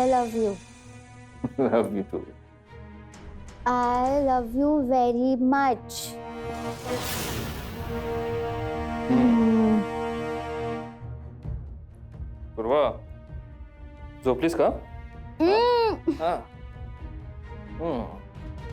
I love you. Love you too. I love you very much. पूर्वा झोपलीस का? हा.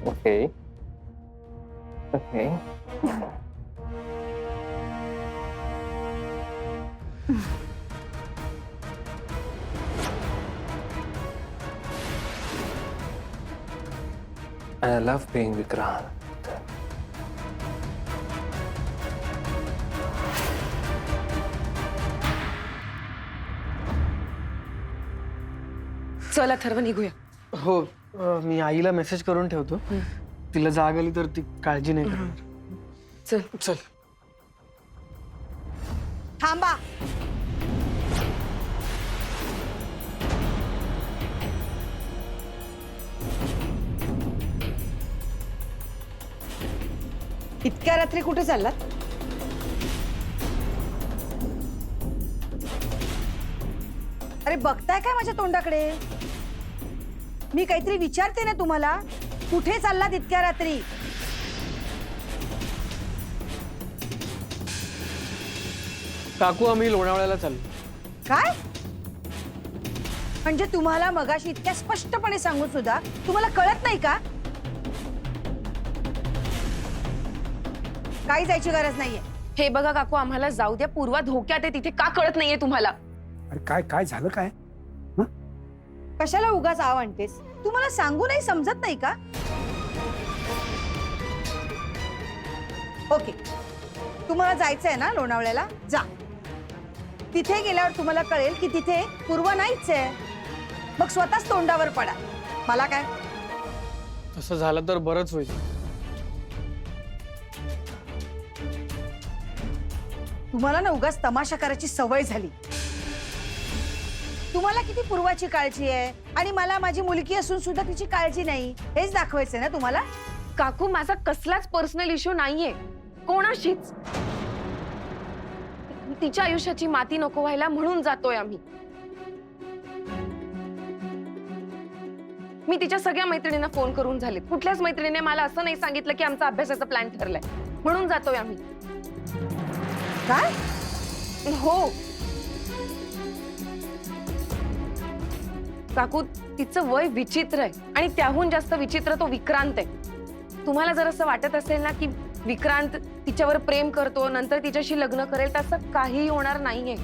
Okay okay. I love being Vikrant. चला ठरव निघूया. हो मी आईला मेसेज करून ठेवतो. तिला जाग आली तर ती काळजी नाही करणार. चल चल. थांबा. इतक्या रात्री कुठे चाललात? अरे बघताय काय माझ्या तोंडाकडे? मी काहीतरी विचारते ना तुम्हाला. कुठे चाललात इतक्या रात्री? काकू आम्ही लोणावळ्याला चाललो. काय म्हणजे तुम्हाला मगाशी इतक्या स्पष्टपणे सांगून सुद्धा तुम्हाला कळत नाही का? काही जायची गरज नाहीये. हे बघा काकू, आम्हाला जाऊ द्या. पूर्वा धोक्यात आहे, तिथे का कळत नाहीये तुम्हाला? अरे काय काय झालं काय? कशाला उगाच आव आणतेस? तुम्हाला सांगूनही समजत नाही का? ओके, तुम्हाला जायचंय ना लोणावळ्याला, जा. तिथे गेल्यावर तुम्हाला कळेल की तिथे पूर्व नाहीच आहे. मग स्वतःच तोंडावर पडा. मला काय? तसं झालं तर बरंच होईल. तुम्हाला ना उगाच तमाशा करायची सवय झाली. तुम्हाला किती पूर्वाची काळजी आहे आणि मला माझी मुलगी असून सुद्धा तिची काळजी नाही, हेच दाखवायचंय ना तुम्हाला? काकू, माझा कसलाच पर्सनल इश्यू नाहीये कोणाशीच. तिच्या आयुष्याची माती नको व्हायला म्हणून जातोय आम्ही. मी तिच्या सगळ्या मैत्रिणींना फोन करून झाले. कुठल्याच मैत्रिणीने मला असं नाही सांगितलं की आमचा अभ्यासाचा प्लॅन ठरलाय म्हणून जातोय आम्ही. काय? हो काकू, तिचं वय विचित्र आहे आणि त्याहून जास्त विचित्र तो विक्रांत आहे. तुम्हाला जर असं वाटत असेल ना की विक्रांत तिच्यावर प्रेम करतो, नंतर तिच्याशी लग्न करेल, तसं काहीही होणार नाहीये.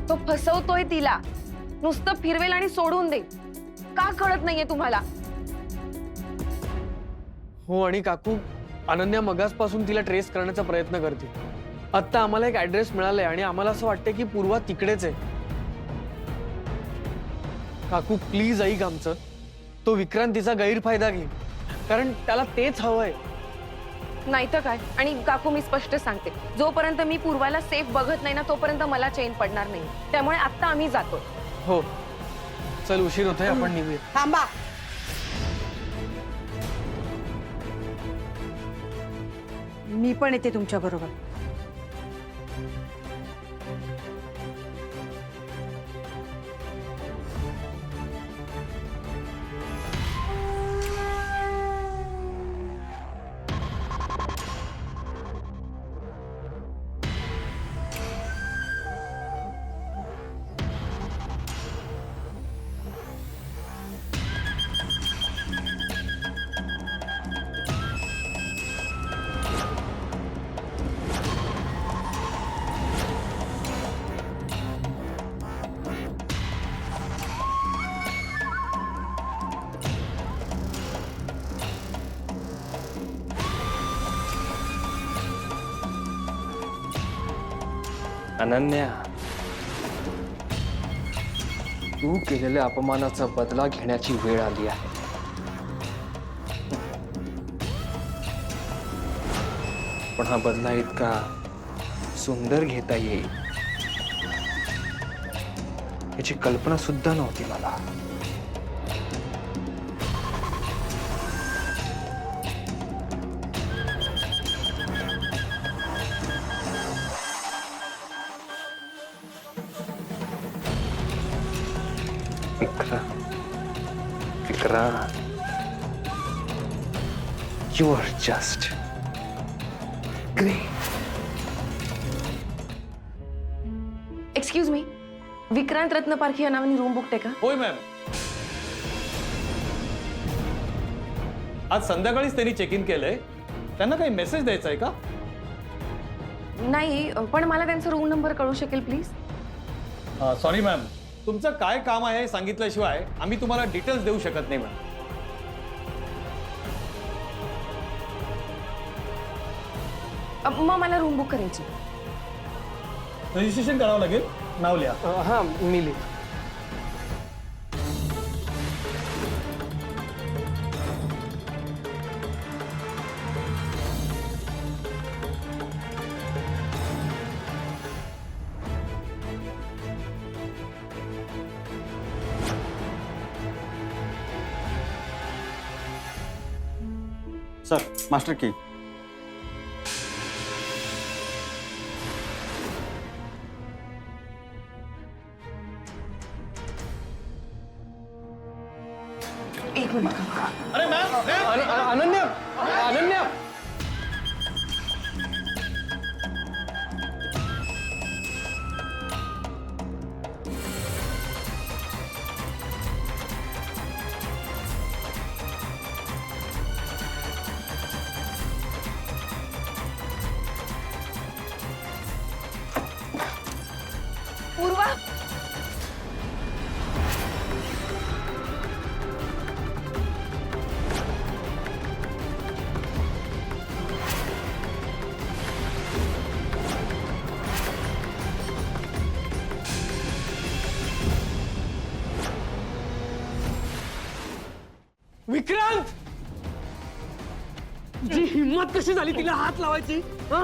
तो फसवतोय तिला, नुसतं फिरवेल आणि सोडून दे. का कळत नाहीये तुम्हाला? हो आणि काकू, अनन्या मगासपासून तिला ट्रेस करण्याचा प्रयत्न करते. आता आम्हाला एक ऍड्रेस मिळालाय आणि आम्हाला असं वाटतंय की पूर्वा तिकडेच आहे. काकू प्लीज ऐक आमचं. तो विक्रांत तिचा गैरफायदा घे, कारण त्याला तेच हवंय. नाही तर काय. आणि काकू, मी स्पष्ट सांगते, जोपर्यंत मी पूर्वाला सेफ बघत नाही ना तोपर्यंत मला चैन पडणार नाही. त्यामुळे आता आम्ही जातो. हो चल, उशीर होतोय, आपण निघूया. थांबा. मी पण येते तुमच्या बरोबर. अनन्या, तू केलेल्या अपमानाचा बदला घेण्याची वेळ आली आहे. पण हा बदला इतका सुंदर घेता येईल याची कल्पना सुद्धा नव्हती मला. Vikrant, you are just great. Excuse me, Vikrant रत्न पारखी या नावाने रूम बुकते का? होय मॅम. आज संध्याकाळीच त्यांनी चेक इन केलंय. त्यांना काही मेसेज द्यायचा आहे का? नाही, पण मला त्यांचा रूम नंबर कळू शकेल प्लीज? सॉरी मॅम, तुमचं काय काम आहे हे सांगितल्याशिवाय आम्ही तुम्हाला डिटेल्स देऊ शकत नाही मॅम. मग मला रूम बुक करायची. रजिस्ट्रेशन करावं लागेल. नाव लिहा. हा मिली. सर, मास्टर की. एक मिनिट. अरे मॅम, अनन्या, अनन्या. पूर्वा, विक्रांत, जी हिम्मत कशी झाली तिला हात लावायची? हा?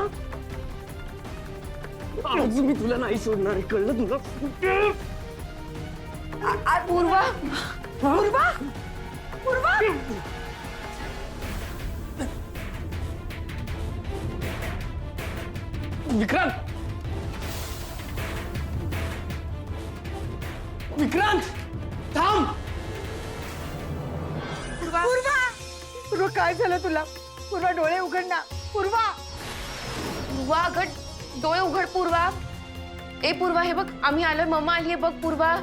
आज मी तुला नाही सोडणार आहे, कळलं तुला? पूर्वा, पूर्वा, पूर्वा. विक्रांत, विक्रांत, थांब. पूर्वा, पूर्वा काय झालं तुला? पूर्वा डोळे उघड ना. पूर्वा, पूर्वा अगं डोळे उघड. पूर्वा, ए पूर्वा, हे बघ आम्ही आलोय, मम्मा आलीये बघ. पूर्वा,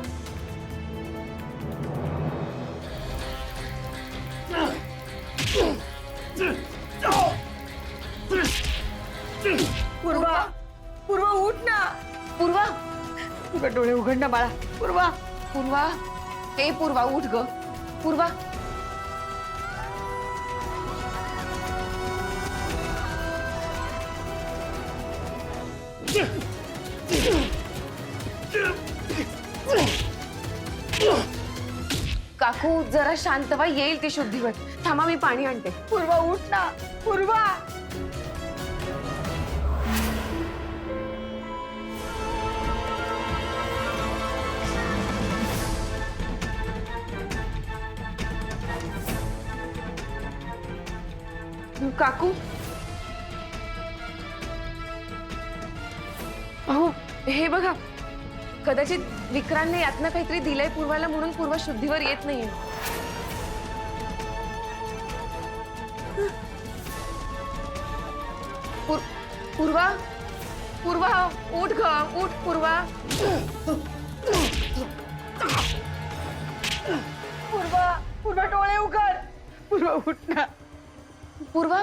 पूर्वा, पूर्वा उठ ना. पूर्वा, पूर्वा डोळे उघड ना बाळा. पूर्वा, पूर्वा, ए पूर्वा उठ ग. पूर्वा, काकू जरा शांत व्हा, येईल ती शुद्धीवर. थांबा मी पाणी आणते. पूर्वा उठ ना. पूर्वा, काकू, अहो हे बघा, कदाचित विक्रांतने यातनं काहीतरी दिलंय पूर्वाला, म्हणून पूर्वा शुद्धीवर येत नाहीये. पूर्वा, पूर्वा उठ ग, उठ पूर्वा. पूर्वा, पूर्वा डोळे उघड. पूर्वा उठ ना. पूर्वा,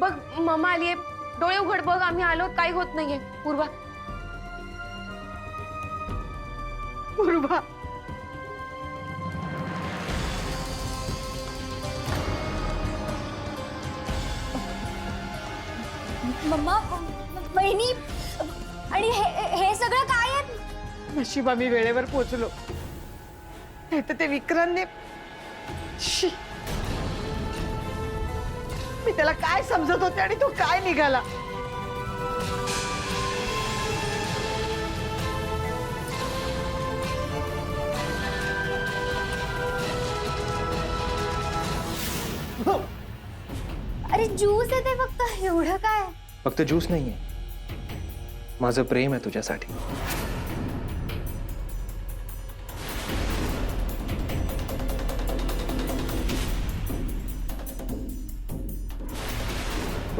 बघ मम्मा आलीये, डोळे उघड बघ, आम्ही आलो, काही होत नाहीये. पूर्वा, पूर्वा, मम्मा, बहिणी, आणि हे सगळं काय आहे? नशीब आम्ही वेळेवर पोहोचलो. नाही तर ते विक्रांतने, शी, मी त्याला काय समजत होते आणि तो काय निघाला. अरे ज्यूस येते फक्त, एवढं काय? फक्त ज्यूस नाहीये, माझं प्रेम आहे तुझ्यासाठी.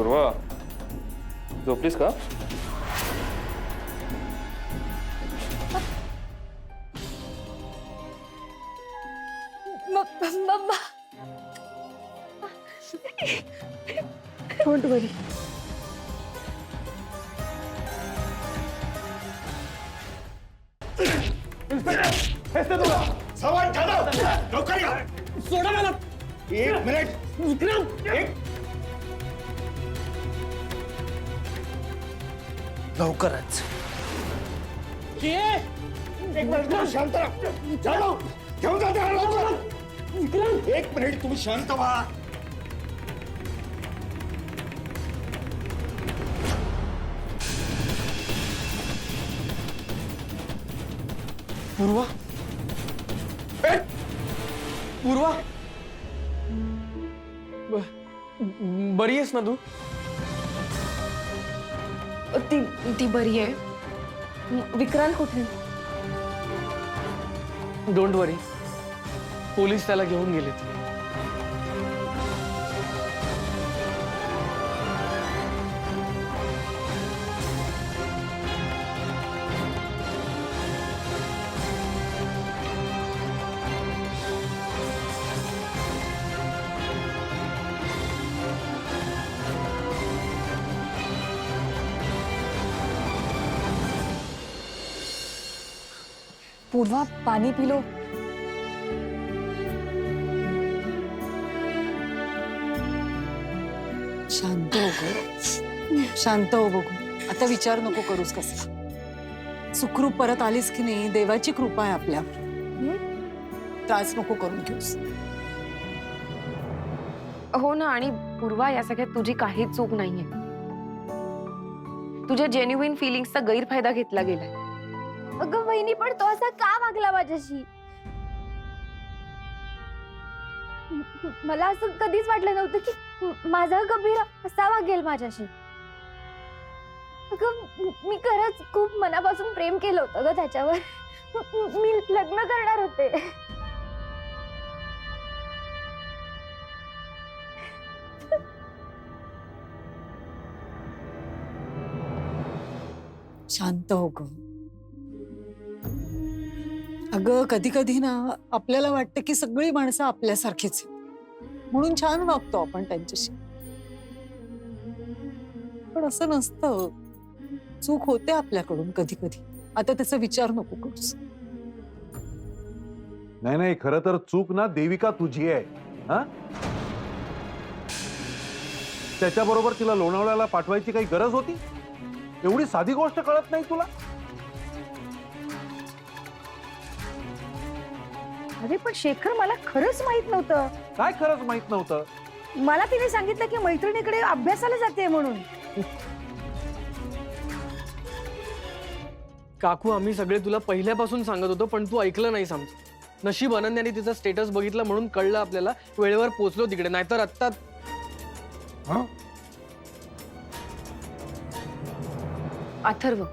पूर्वा झोपलीस का? मम्मा डोंट वरी. सोडा मला. एक मिनिट. लवकरच. एक मिनिट शांत राहा. जाधव, घेऊन जा त्याला लवकर. एक मिनिट तुम्ही शांत व्हा. पूर्वा ए! पूर्वा बरी आहेस ना तू? ती ती बरी आहे. विक्रांत कुठे? डोंट वरी, पोलीस त्याला घेऊन गेलेत. पूर्वा पानी पी लो. शांत हो गं. शांत हो बघू. आता विचार नको करूस कसा. सुखरूप परत आलीस की नाही, देवाची कृपा आहे आपल्यावर. त्रास नको करून घेऊस. हो ना, आणि पूर्वा या सगळ्यात तुझी काहीच चूक नाहीये. तुझ्या जेन्युइन फिलिंग्सचा गैरफायदा घेतला गेलाय. अगं वहिनी, पण तो असा का वागला माझ्याशी? मला असं कधीच वाटलं नव्हतं की माझा कबीर असा वागेल माझ्याशी. अगं मी खरंच खूप मनापासून प्रेम केलं होतं ग त्याच्यावर. मी लग्न करणार होते. शांत हो गं. अगं कधी कधी ना आपल्याला वाटतं की सगळी माणसं आपल्यासारखीच आहेत, म्हणून छान वागतो आपण त्यांच्याशी. पण असं नसतं. चूक होते आपल्याकडून कधी कधी. आता त्याचा विचार नको करूस. नाही नाही, खरं तर चूक ना देविका तुझी आहे. हा, त्याच्याबरोबर तिला लोणावळ्याला पाठवायची काही गरज होती? एवढी साधी गोष्ट कळत नाही तुला? अरे पण शेखर, मला खरंच माहित नव्हतं. काय खरंच माहित नव्हतं? मला तिने सांगितलं की मैत्रिणीकडे अभ्यासाला जाते म्हणून. काकू, आम्ही सगळे तुला पहिल्यापासून सांगत होतो, पण तू ऐकलं नाही आमचं. नशीब अनन्याने तिचा स्टेटस बघितलं म्हणून कळलं आपल्याला. वेळेवर पोहोचलो तिकडे, नाहीतर आत्ता. हा, अथर्व,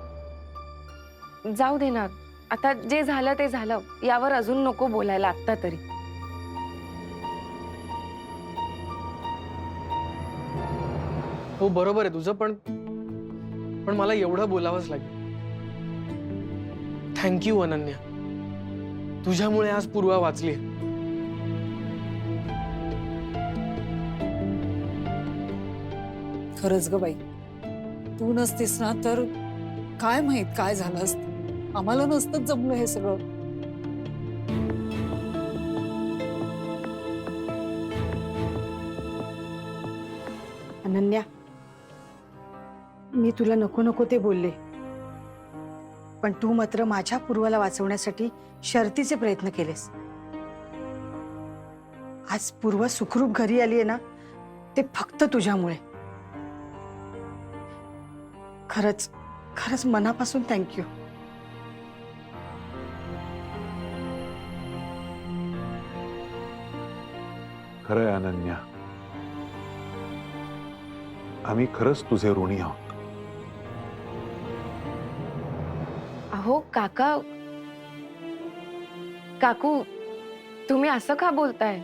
जाऊ दे ना. आता जे झालं ते झालं. यावर अजून नको बोलायला आत्ता तरी. हो बरोबर आहे तुझं, पण मला एवढं बोलावंच लागेल. थँक्यू अनन्या, तुझ्यामुळे आज पूर्वा वाचली. खरंच ग बाई, तू नसतीस ना तर काय माहित काय झालं असतं. आम्हाला नसतंच जमलं हे सगळं. अनन्या, मी तुला नको नको ते बोलले, पण तू मात्र माझ्या पूर्वाला वाचवण्यासाठी शर्तीचे प्रयत्न केलेस. आज पूर्व सुखरूप घरी आली आहे ना, ते फक्त तुझ्यामुळे. खरंच खरंच मनापासून थँक्यू. खरंय अनन्या, आम्ही खरंच तुझे ऋणी आहोत. अहो काका, काकू, तुम्ही असं का बोलताय?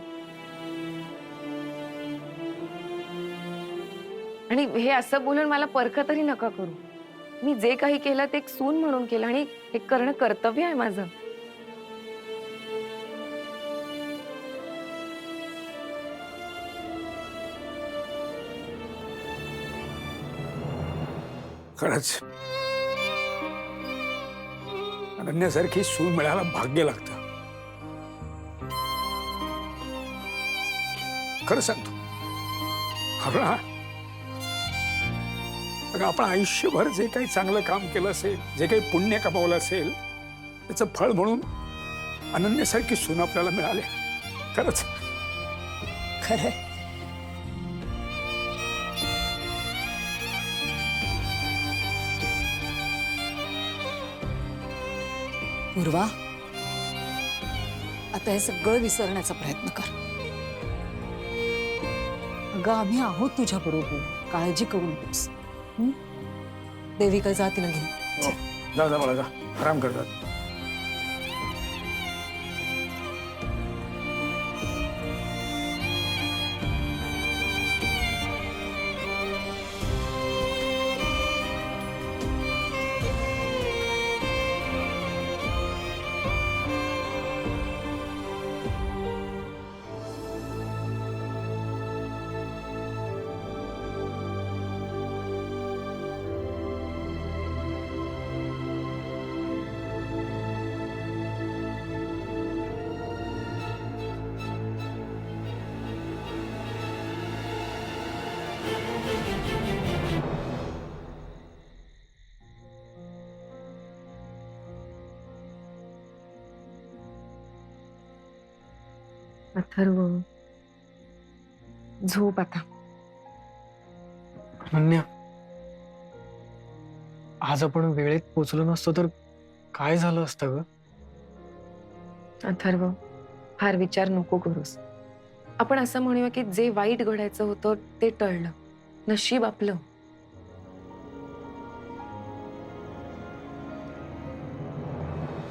आणि हे असं बोलून मला परख तरी नका करू. मी जे काही केलं ते एक सून म्हणून केलं आणि हे करणं कर्तव्य आहे माझं. खरंच अनन्यासारखी सून मिळायला भाग्य लागतं. खरं सांगतो अरुणा, अगं आपण आयुष्यभर जे काही चांगलं काम केलं असेल, जे काही पुण्य कमावलं असेल, त्याचं फळ म्हणून अनन्यासारखी सून आपल्याला मिळाली. खरंच खरंय. पूर्वा, आता हे सगळं विसरण्याचा प्रयत्न कर. अगं आम्ही आहोत तुझ्या बरोबर, काळजी करू नकोस. देविका जा तिला घेऊन. जा जा मला जा, आराम करतात. अथर्व, झोप आता. अनन्या, आज आपण वेळेत पोचलो नसतो तर काय झालं असतं ग? अथर्व, फार विचार नको करूस. आपण असं म्हणूया की जे वाईट घडायचं होतं ते टळलं. नशीब आपलं.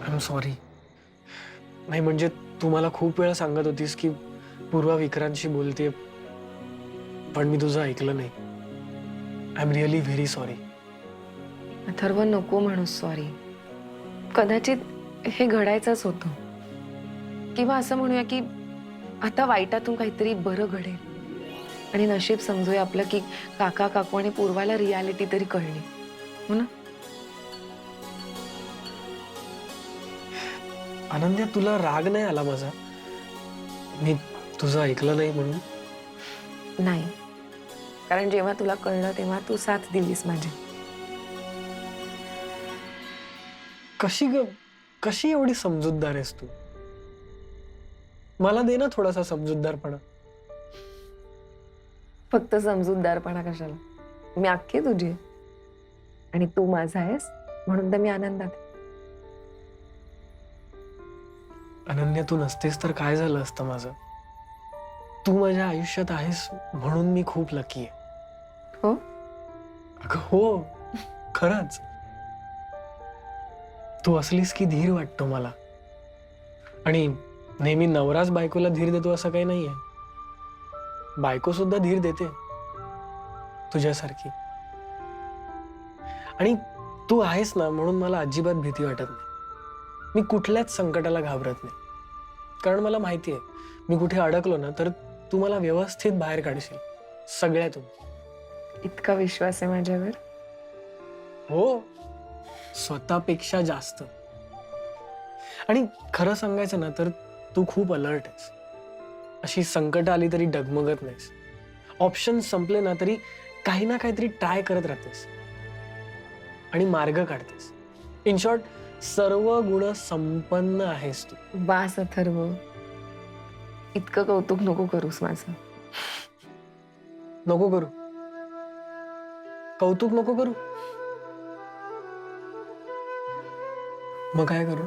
I am sorry. नाही म्हणजे तू मला खूप वेळा सांगत होतीस की पूर्वा विक्रांतशी बोलते, पण मी तुझं ऐकलं नाही. I am really very sorry. Atharva, नको म्हणूस सॉरी. कदाचित हे घडायचंच होतं, किंवा असं म्हणूया की आता वाईटातून काहीतरी बरं घडेल आणि नशीब समजूया आपलं की काका काकू आणि पूर्वाला रियालिटी तरी कळली, हो ना? अनन्या, तुला राग नाही आला माझा? मी तुझं ऐकलं नाही म्हणून? नाही, कारण जेव्हा तुला कळलं तेव्हा तू साथ दिलीस माझी. कशी एवढी समजूतदार आहेस तू? मला दे ना थोडासा समजूतदारपणा. फक्त समजूतदारपणा कशाला? मी अख्खी तुझी आहे आणि तू माझा आहेस म्हणून तर मी आनंदात आहे. अनन्या, तू नसतेस तर काय झालं असतं माझं? तू माझ्या आयुष्यात आहेस म्हणून मी खूप लकी आहे. हो? अगं हो, खरंच. तू असलीस की धीर वाटतो मला. आणि नेहमी नवराच बायकोला धीर देतो असं काही नाहीये. बायको सुद्धा धीर देते तुझ्यासारखी. आणि तू आहेस ना म्हणून मला अजिबात भीती वाटत नाही. मी कुठल्याच संकटाला घाबरत नाही, कारण मला माहिती आहे मी कुठे अडकलो ना तर तू मला व्यवस्थित बाहेर काढशील सगळ्यातून. इतका विश्वास आहे माझ्यावर? हो, स्वतःपेक्षा जास्त. आणि खरं सांगायचं ना तर तू खूप अलर्ट आहेस. अशी संकट आली तरी डगमगत नाहीस. ऑप्शन संपले ना तरी काही ना काहीतरी ट्राय करत राहतेस आणि मार्ग काढतेस. इन शॉर्ट, सर्व गुण संपन्न आहेस तू. बास अथर्व, इतकं कौतुक नको करूस माझं. नको करू, कौतुक नको करू. मग काय करू?